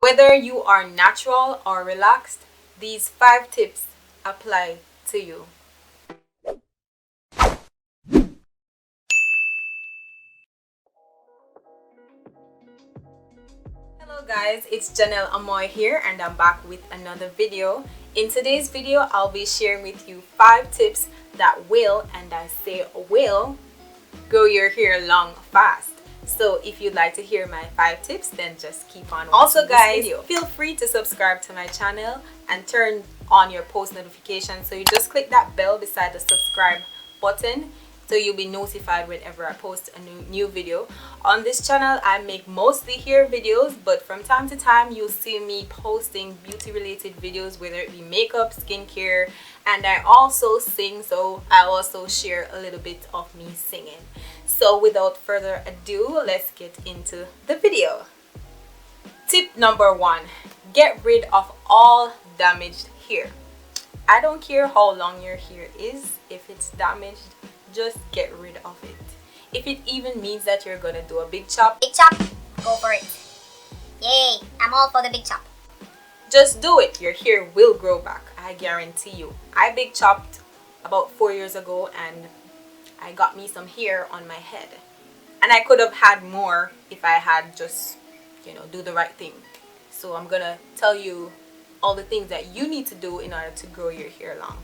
Whether you are natural or relaxed, these 5 tips apply to you. Hello guys, it's Janelle Amoy here and I'm back with another video. In today's video, I'll be sharing with you 5 tips that will, and I say will, grow your hair long fast. So if you'd like to hear my 5 tips, then just keep on watching. Also guys, feel free to subscribe to my channel and turn on your post notifications. So you just click that bell beside the subscribe button so you'll be notified whenever I post a new video. On this channel, I make mostly hair videos, but from time to time you'll see me posting beauty related videos, whether it be makeup, skincare, and I also sing, so I also share a little bit of me singing. So without further ado, let's get into the video. Tip number 1, get rid of all damaged hair. I don't care how long your hair is, if it's damaged, just get rid of it. If it even means that you're gonna do a big chop, Go for it. Yay, I'm all for the big chop. just do it. Your hair will grow back, I guarantee you. I big chopped about 4 years ago and I got me some hair on my head, and I could have had more if I had just, do the right thing. So I'm gonna tell you all the things that you need to do in order to grow your hair long.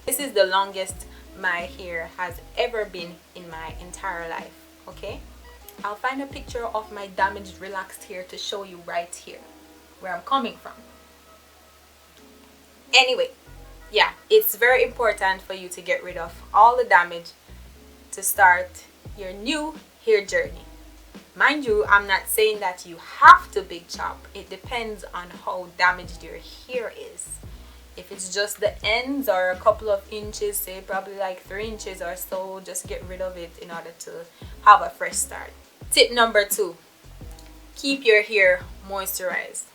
This is the longest my hair has ever been in my entire life. Okay, I'll find a picture of my damaged relaxed hair to show you right here where I'm coming from. Anyway, yeah, it's very important for you to get rid of all the damage to start your new hair journey. Mind you, I'm not saying that you have to big chop. It depends on how damaged your hair is. If it's just the ends or a couple of inches, say probably like 3 inches or so, just get rid of it in order to have a fresh start. Tip number 2, keep your hair moisturized.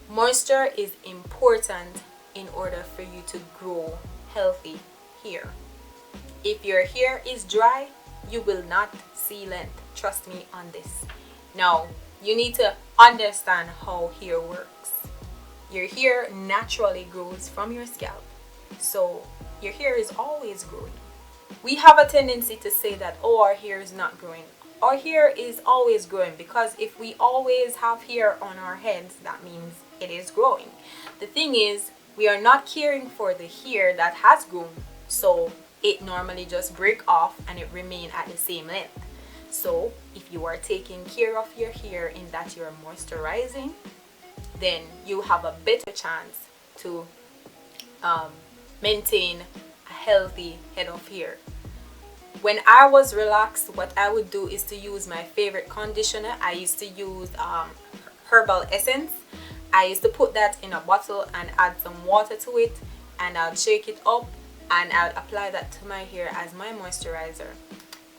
Moisture is important in order for you to grow healthy hair. If your hair is dry, you will not see length. Trust me on this. Now, you need to understand how hair works. Your hair naturally grows from your scalp, so your hair is always growing. We have a tendency to say that, oh, our hair is not growing. Our hair is always growing, because if we always have hair on our heads, that means it is growing. The thing is, we are not caring for the hair that has grown, so it normally just break off and it remain at the same length. So if you are taking care of your hair in that you're moisturizing, then you have a better chance to maintain a healthy head of hair. When I was relaxed, what I would do is to use my favorite conditioner. I used to use herbal essence. I used to put that in a bottle and add some water to it, and I'll shake it up and I'll apply that to my hair as my moisturizer.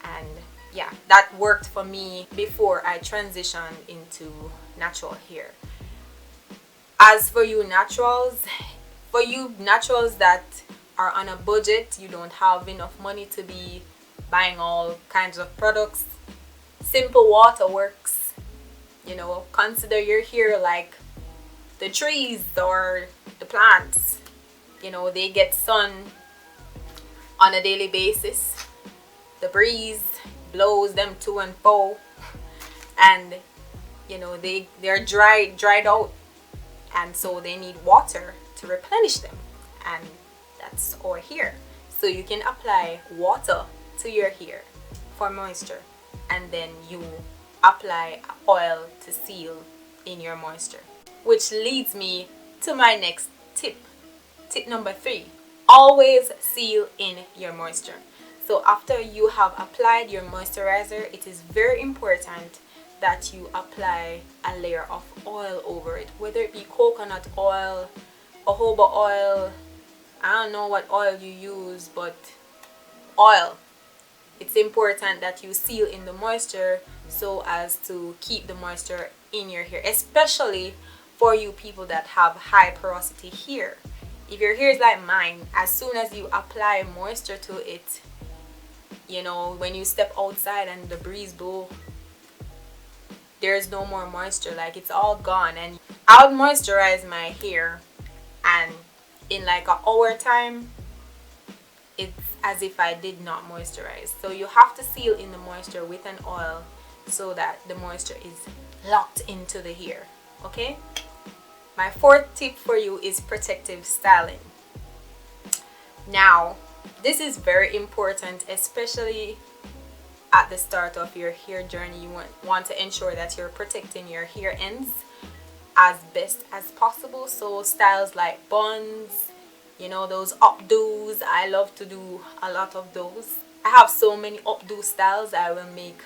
And yeah, that worked for me before I transitioned into natural hair. As for you naturals that are on a budget, you don't have enough money to be buying all kinds of products, simple water works. Consider your hair like the trees or the plants. They get sun on a daily basis. The breeze blows them to and fro, and they're dried out, and so they need water to replenish them, and that's our hair. So you can apply water to your hair for moisture, and then you apply oil to seal in your moisture, which leads me to my next tip. Tip number 3, always seal in your moisture. So after you have applied your moisturizer, it is very important that you apply a layer of oil over it, whether it be coconut oil, jojoba oil, I don't know what oil you use, but oil. It's important that you seal in the moisture so as to keep the moisture in your hair, especially for you people that have high porosity hair. If your hair is like mine, as soon as you apply moisture to it, when you step outside and the breeze blow, there's no more moisture, like it's all gone. And I'll moisturize my hair, and in like an hour time, it's as if I did not moisturize. So you have to seal in the moisture with an oil so that the moisture is locked into the hair. Okay, my fourth tip for you is protective styling. Now this is very important, especially at the start of your hair journey. You want to ensure that you're protecting your hair ends as best as possible. So styles like buns, you know, those updos, I love to do a lot of those. I have so many updo styles. I will make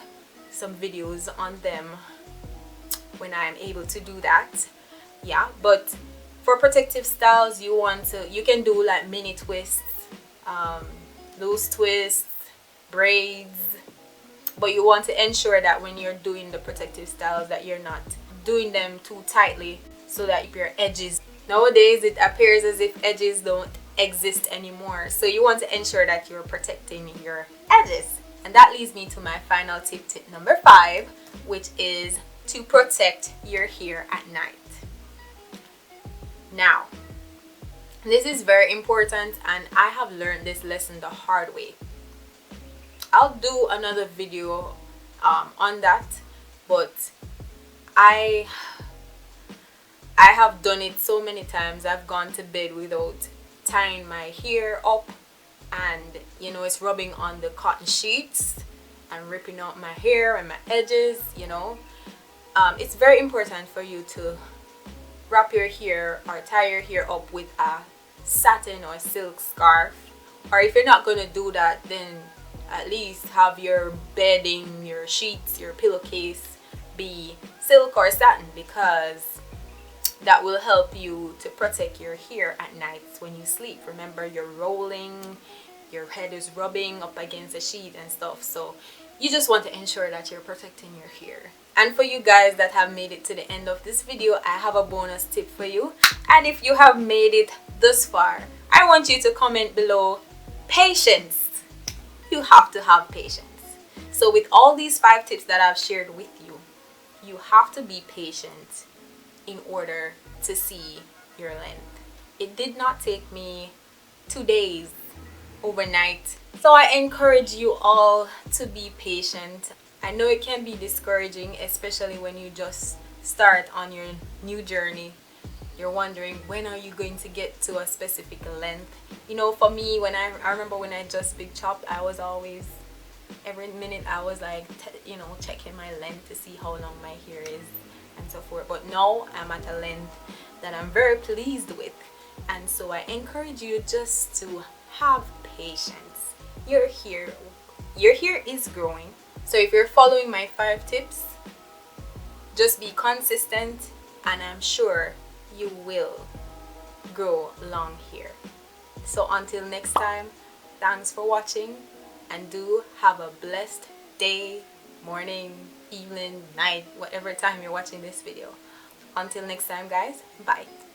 some videos on them when I'm able to do that. Yeah, but for protective styles, you can do like mini twists, loose twists, braids, but you want to ensure that when you're doing the protective styles that you're not doing them too tightly, so that your edges, nowadays it appears as if edges don't exist anymore, so you want to ensure that you're protecting your edges. And that leads me to my final tip number 5, which is to protect your hair at night. Now this is very important, and I have learned this lesson the hard way. I'll do another video on that, but I have done it so many times. I've gone to bed without tying my hair up, and you know, it's rubbing on the cotton sheets and ripping out my hair and my edges, you know. It's very important for you to wrap your hair or tie your hair up with a satin or silk scarf, or if you're not going to do that, then at least have your bedding, your sheets, your pillowcase be silk or satin, because that will help you to protect your hair at nights when you sleep. Remember, you're rolling, your head is rubbing up against the sheet and stuff, so you just want to ensure that you're protecting your hair. And for you guys that have made it to the end of this video, I have a bonus tip for you. And if you have made it thus far, I want you to comment below patience. You have to have patience. So with all these 5 tips that I've shared with you, you have to be patient in order to see your length. It did not take me 2 days overnight. So I encourage you all to be patient. I know it can be discouraging, especially when you just start on your new journey. You're wondering, when are you going to get to a specific length? You know, for me, when I remember when I just big chopped, I was always, every minute I was like, you know, checking my length to see how long my hair is and so forth. But now I'm at a length that I'm very pleased with. And so I encourage you just to have patience. Your hair is growing. So if you're following my 5 tips, just be consistent, and I'm sure you will grow long hair. So until next time, thanks for watching, and do have a blessed day, morning, evening, night, whatever time you're watching this video. Until next time, guys, bye.